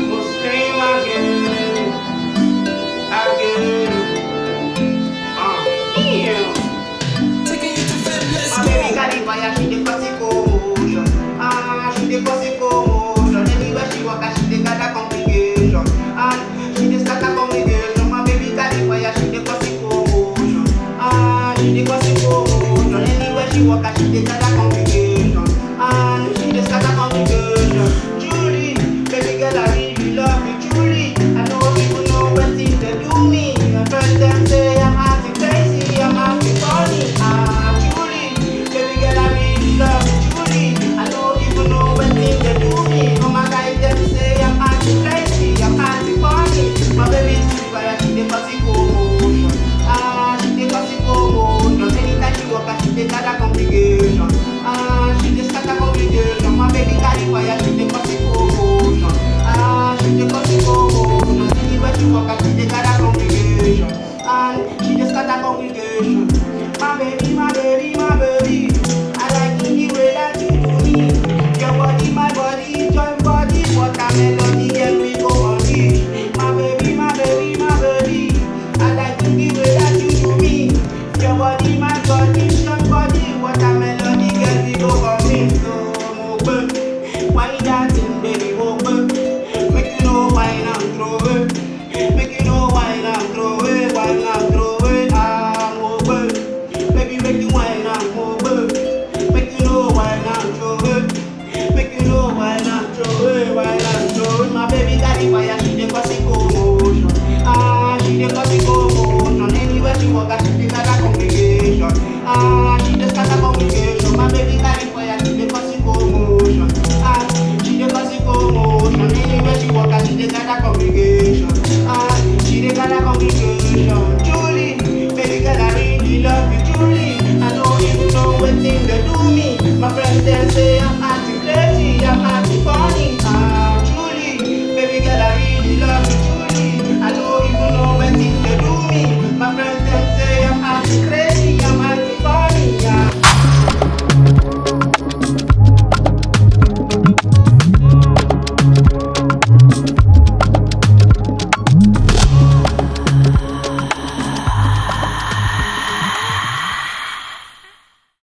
Mosflame again. Taking you to bed, let's My go. baby got it fire, she dey cause it commotion. She dey cause it commotion. Anywhere she walk, she dey gather congregation. She dey scatter congregation. My baby got it fire, she dey cause it commotion. She dey cause it commotion. Anywhere she walk, she dey gather congregation. She dey scatter congregation. Julie, baby girl, I really love you. Julie, I know people know when things they do me. My friends them say I'm acting crazy, I'm acting funny. Julie, baby girl, I really love you. Julie, I know people know when things they do me. Oh my guys them say I'm acting crazy, I'm acting funny. My baby Julie, why she dey cause it commotion? She dey cause it commotion. Anytime she walk, she dey gather congregation. She dey scatter congregation. My baby carry fire, she dey cause it commotion. She dey cause it commotion. Anywhere she walk, she dey gather congregation. She dey scatter congregation. My baby, my baby, my baby. I like the way that you do me. Your body, my body, join body. What a melody, girl, we go on it. My baby, my baby, my baby. I like the way that you do me. Your body, my body, join body. What a melody, girl, we go on it. So, mo why that thing, baby, mo make you know why I'm throw it. Make you know why I'm throw it, why I'm throw it. Baby, make you wine and move it. Make you know why I'm throw it. Make you know why I'm throw it, why I'm throw it. My baby got the fire, she dey cause it commotion. She dey cause it commotion. Anywhere she walk, she dey gather congregation. She dey scatter congregation. My baby got